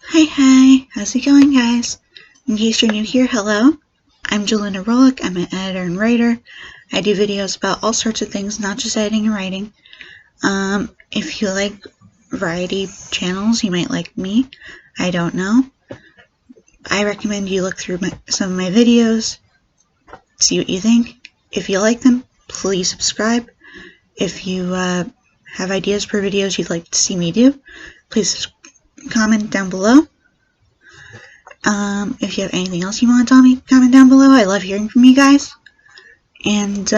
Hi, how's it going, guys? In case you're new here, hello. I'm Jelena Rolick. I'm an editor and writer. I do videos about all sorts of things, not just editing and writing. If you like variety channels, you might like me. I don't know. I recommend you look through some of my videos, see what you think. If you like them, please subscribe. If you have ideas for videos you'd like to see me do, please comment down below. If you have anything else you want to tell me, comment down below. I love hearing from you guys. And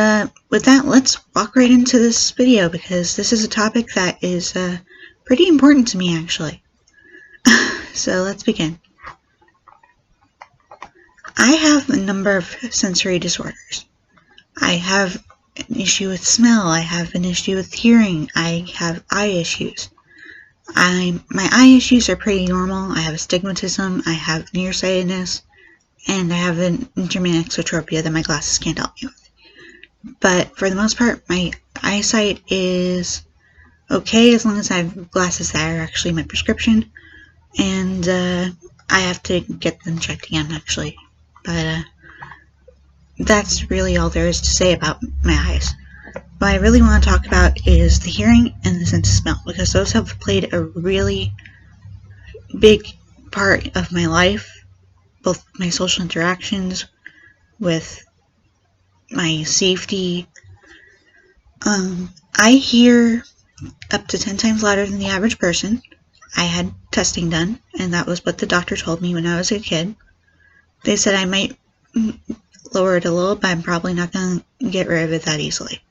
with that, let's walk right into this video because this is a topic that is pretty important to me, actually. So let's begin. I have a number of sensory disorders. I have an issue with smell. I have an issue with hearing. I have eye issues. My eye issues are pretty normal. I have astigmatism, I have nearsightedness, and I have an intermittent exotropia that my glasses can't help me with. But for the most part, my eyesight is okay as long as I have glasses that are actually my prescription, and I have to get them checked again, actually. But that's really all there is to say about my eyes. What I really want to talk about is the hearing and the sense of smell, because those have played a really big part of my life, both my social interactions, with my safety. I hear up to 10 times louder than the average person. I had testing done, and that was what the doctor told me when I was a kid. They said I might lower it a little, but I'm probably not going to get rid of it that easily.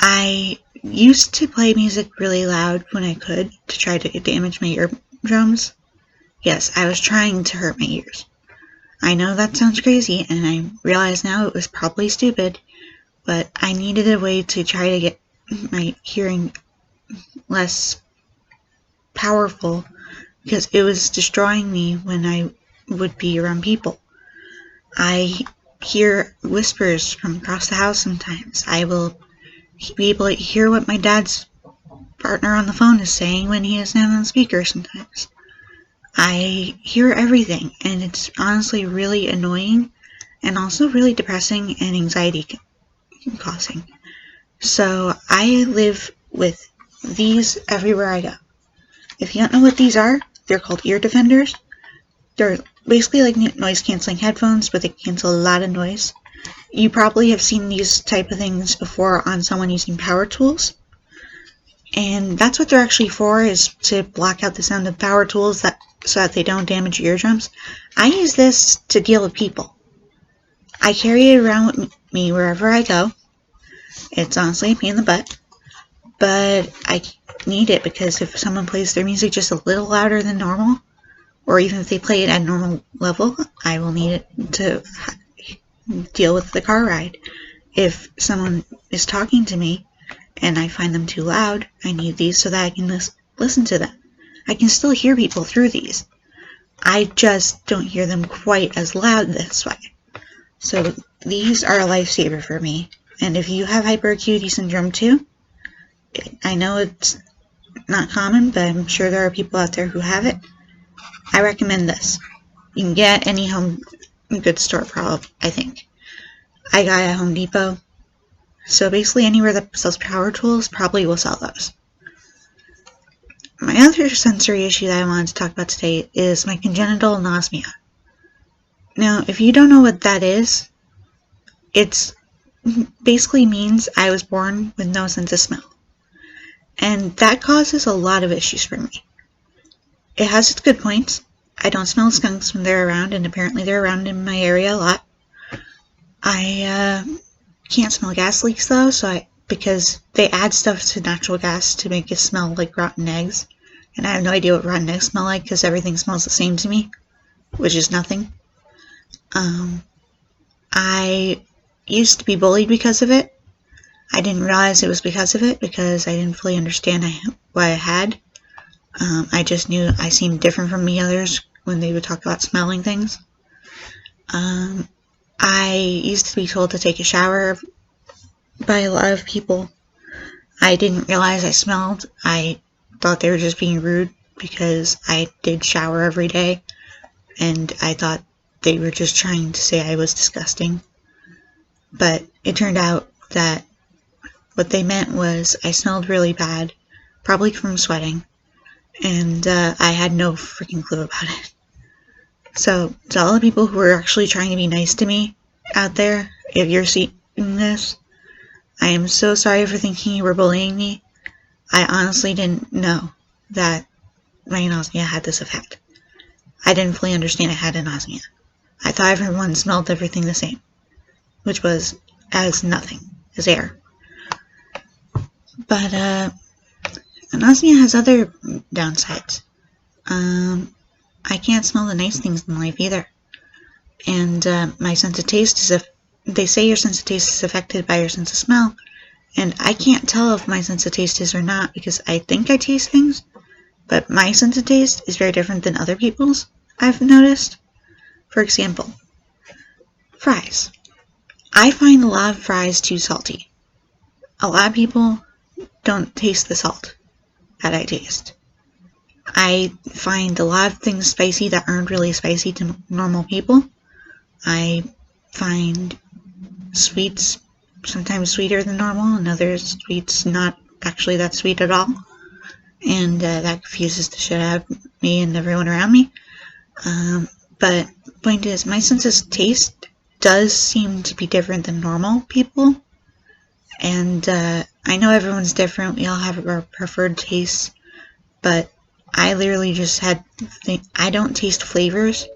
I used to play music really loud when I could to try to damage my eardrums. Yes, I was trying to hurt my ears. I know that sounds crazy, and I realize now it was probably stupid, but I needed a way to try to get my hearing less powerful because it was destroying me when I would be around people. I hear whispers from across the house sometimes. I will be able to hear what my dad's partner on the phone is saying when he isn't on speaker sometimes. I hear everything, and it's honestly really annoying and also really depressing and anxiety causing. So I live with these everywhere I go. If you don't know what these are, they're called ear defenders. They're basically like noise canceling headphones, but they cancel a lot of noise. You probably have seen these type of things before on someone using power tools. And that's what they're actually for, is to block out the sound of power tools so that they don't damage your eardrums. I use this to deal with people. I carry it around with me wherever I go. It's honestly a pain in the butt, but I need it because if someone plays their music just a little louder than normal, or even if they play it at a normal level, I will need it to deal with the car ride. If someone is talking to me and I find them too loud, I need these so that I can listen to them. I can still hear people through these. I just don't hear them quite as loud this way. So these are a lifesaver for me. And if you have hyperacuity syndrome too, I know it's not common, but I'm sure there are people out there who have it. I recommend this. You can get any home goods store, probably, I think. I got at Home Depot. So basically anywhere that sells power tools probably will sell those. My other sensory issue that I wanted to talk about today is my congenital anosmia. Now, if you don't know what that is, it basically means I was born with no sense of smell. And that causes a lot of issues for me. It has its good points. I don't smell skunks when they're around, and apparently they're around in my area a lot. I can't smell gas leaks though, because they add stuff to natural gas to make it smell like rotten eggs, and I have no idea what rotten eggs smell like because everything smells the same to me, which is nothing. I used to be bullied because of it. I didn't realize it was because of it because I didn't fully understand what I had. I just knew I seemed different from the others when they would talk about smelling things. I used to be told to take a shower by a lot of people. I didn't realize I smelled. I thought they were just being rude. because I did shower every day, and I thought they were just trying to say I was disgusting. But it turned out that what they meant was I smelled really bad, probably from sweating, and I had no freaking clue about it. So, to all the people who are actually trying to be nice to me out there, if you're seeing this, I am so sorry for thinking you were bullying me. I honestly didn't know that my anosmia had this effect. I didn't fully understand I had anosmia. I thought everyone smelled everything the same, which was as nothing, as air. But anosmia has other downsides. I can't smell the nice things in life either. And my sense of taste is they say your sense of taste is affected by your sense of smell, and I can't tell if my sense of taste is or not because I think I taste things, but my sense of taste is very different than other people's, I've noticed. For example, fries. I find a lot of fries too salty. A lot of people don't taste the salt that I taste. I find a lot of things spicy that aren't really spicy to normal people. I find sweets sometimes sweeter than normal, and other sweets not actually that sweet at all. And that confuses the shit out of me and everyone around me. But the point is, my sense of taste does seem to be different than normal people. And I know everyone's different. We all have our preferred tastes. But I literally just I don't taste flavors.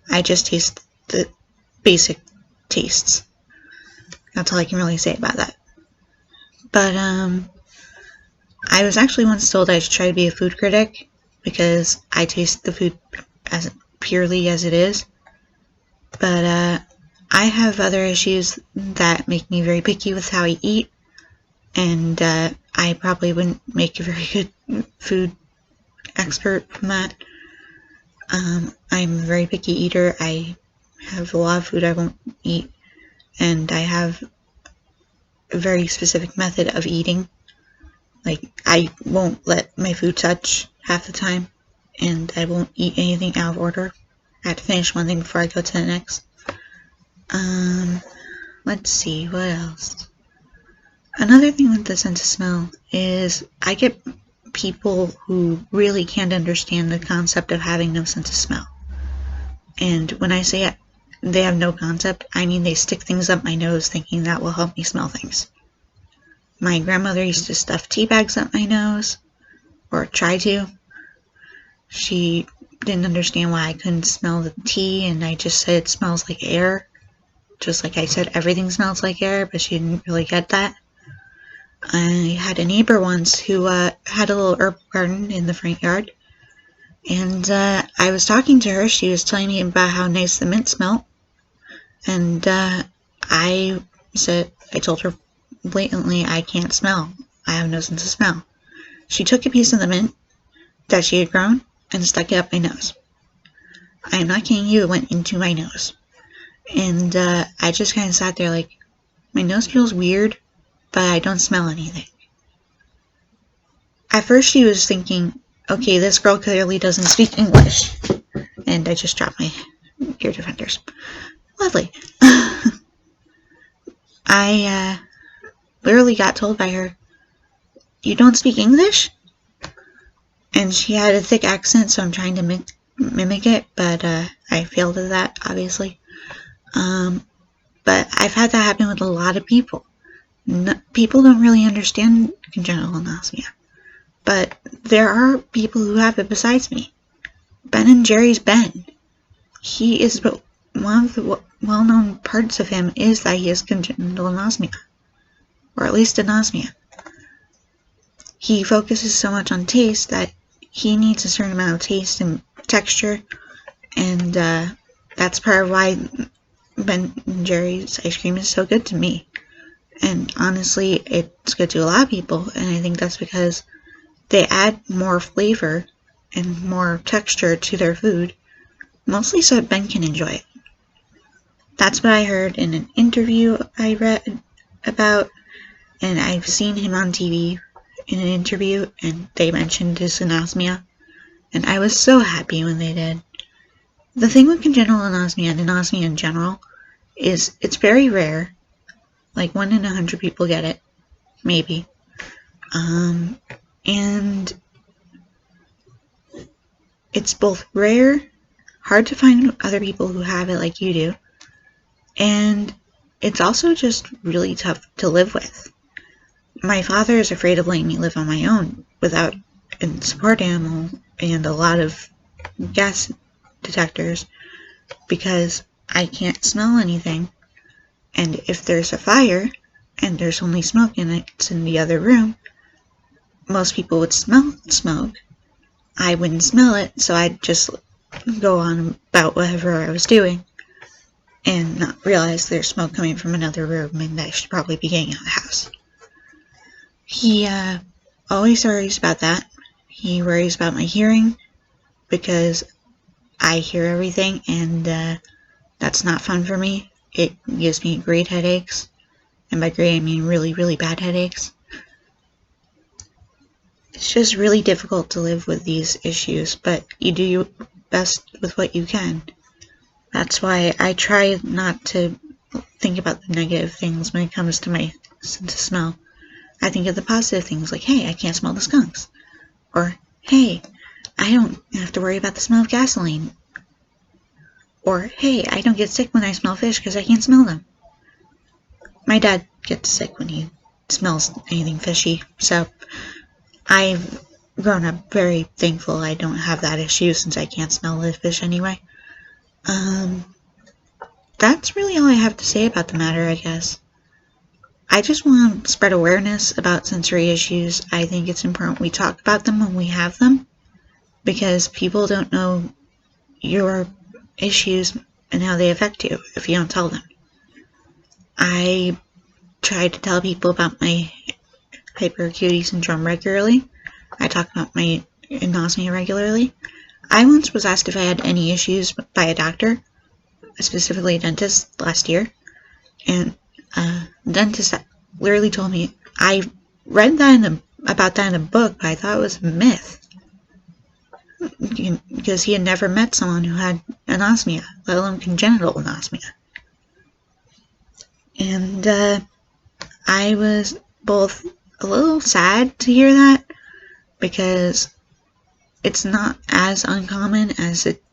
I just taste the basic tastes. That's all I can really say about that. But I was actually once told I should try to be a food critic because I taste the food as purely as it is. But I have other issues that make me very picky with how I eat, and I probably wouldn't make a very good food expert from that. I'm a very picky eater. I have a lot of food I won't eat, and I have a very specific method of eating. Like, I won't let my food touch half the time, and I won't eat anything out of order. I have to finish one thing before I go to the next. Let's see, what else? Another thing with the sense of smell is I get people who really can't understand the concept of having no sense of smell. And when I say they have no concept, I mean they stick things up my nose thinking that will help me smell things. My grandmother used to stuff tea bags up my nose, or try to. She didn't understand why I couldn't smell the tea, and I just said it smells like air. Just like I said everything smells like air, but she didn't really get that. I had a neighbor once who had a little herb garden in the front yard, and I was talking to her. She was telling me about how nice the mint smelled, and I told her blatantly, I can't smell. I have no sense of smell. She took a piece of the mint that she had grown and stuck it up my nose. I am not kidding you, it went into my nose. And I just kind of sat there like, my nose feels weird, but I don't smell anything. At first she was thinking, okay, this girl clearly doesn't speak English. And I just dropped my ear defenders. Lovely. I literally got told by her, you don't speak English? And she had a thick accent, so I'm trying to mimic it, but I failed at that, obviously. But I've had that happen with a lot of people. People don't really understand congenital anosmia, but there are people who have it besides me. Ben and Jerry's Ben. He is one of the well-known parts of him is that he has congenital anosmia, or at least anosmia. He focuses so much on taste that he needs a certain amount of taste and texture, and that's part of why Ben and Jerry's ice cream is so good to me. And honestly, it's good to a lot of people, and I think that's because they add more flavor and more texture to their food, mostly so that Ben can enjoy it. That's what I heard in an interview I read about, and I've seen him on TV in an interview, and they mentioned his anosmia. And I was so happy when they did. The thing with congenital anosmia and anosmia in general is it's very rare. Like 1 in 100 people get it, maybe. And it's both rare, hard to find other people who have it like you do, and it's also just really tough to live with. My father is afraid of letting me live on my own without a support animal and a lot of gas detectors because I can't smell anything. And if there's a fire and there's only smoke and it's in the other room, most people would smell smoke. I wouldn't smell it, so I'd just go on about whatever I was doing and not realize there's smoke coming from another room and I should probably be getting out of the house. He always worries about that. He worries about my hearing because I hear everything and that's not fun for me. It gives me great headaches, and by great I mean really, really bad headaches. It's just really difficult to live with these issues, but you do your best with what you can. That's why I try not to think about the negative things when it comes to my sense of smell. I think of the positive things like, hey, I can't smell the skunks. Or, hey, I don't have to worry about the smell of gasoline. Or, hey, I don't get sick when I smell fish because I can't smell them. My dad gets sick when he smells anything fishy, so I've grown up very thankful I don't have that issue since I can't smell the fish anyway. That's really all I have to say about the matter, I guess. I just want to spread awareness about sensory issues. I think it's important we talk about them when we have them, because people don't know your issues and how they affect you if you don't tell them. I try to tell people about my hyperacuity syndrome regularly. I talk about my anosmia regularly. I once was asked if I had any issues by a doctor, specifically a dentist, last year, and the dentist literally told me, I read that about that in a book, but I thought it was a myth, because he had never met someone who had anosmia, let alone congenital anosmia. And I was both a little sad to hear that, because it's not as uncommon as it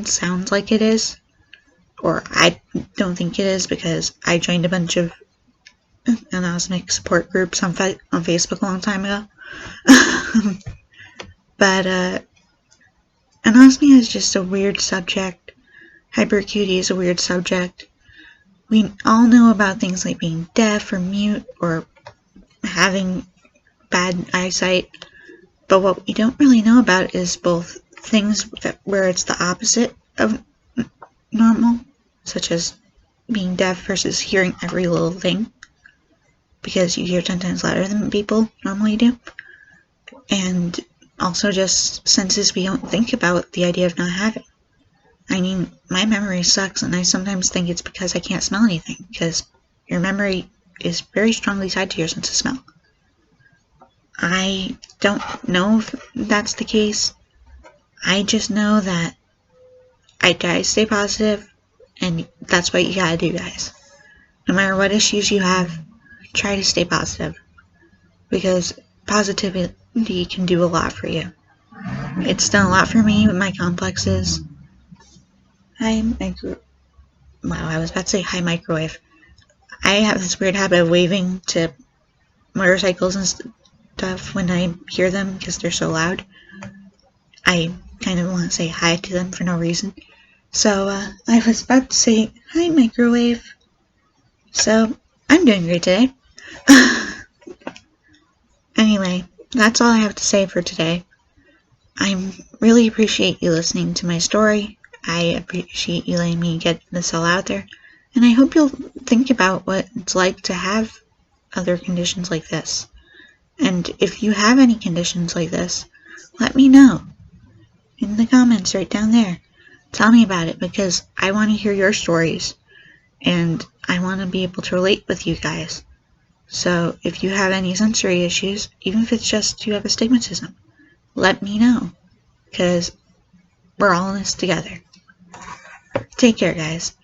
sounds like it is, or I don't think it is, because I joined a bunch of anosmic support groups on Facebook a long time ago. But anosmia is just a weird subject. Hyperacuity is a weird subject. We all know about things like being deaf or mute or having bad eyesight, but what we don't really know about is both things where it's the opposite of normal, such as being deaf versus hearing every little thing, because you hear 10 times louder than people normally do, and also just senses we don't think about the idea of not having. I mean, my memory sucks, and I sometimes think it's because I can't smell anything, because your memory is very strongly tied to your sense of smell. I don't know if that's the case. I just know that I try to stay positive, and that's what you gotta do, guys. No matter what issues you have, try to stay positive, because positivity can do a lot for you. It's done a lot for me with my complexes. I was about to say hi microwave. I have this weird habit of waving to motorcycles and stuff when I hear them because they're so loud. I kind of want to say hi to them for no reason. So I was about to say hi microwave. So I'm doing great today. Anyway, that's all I have to say for today. I really appreciate you listening to my story. I appreciate you letting me get this all out there. And I hope you'll think about what it's like to have other conditions like this. And if you have any conditions like this, let me know in the comments right down there. Tell me about it, because I want to hear your stories. And I want to be able to relate with you guys. So if you have any sensory issues, even if it's just you have astigmatism, let me know. because we're all in this together. Take care, guys.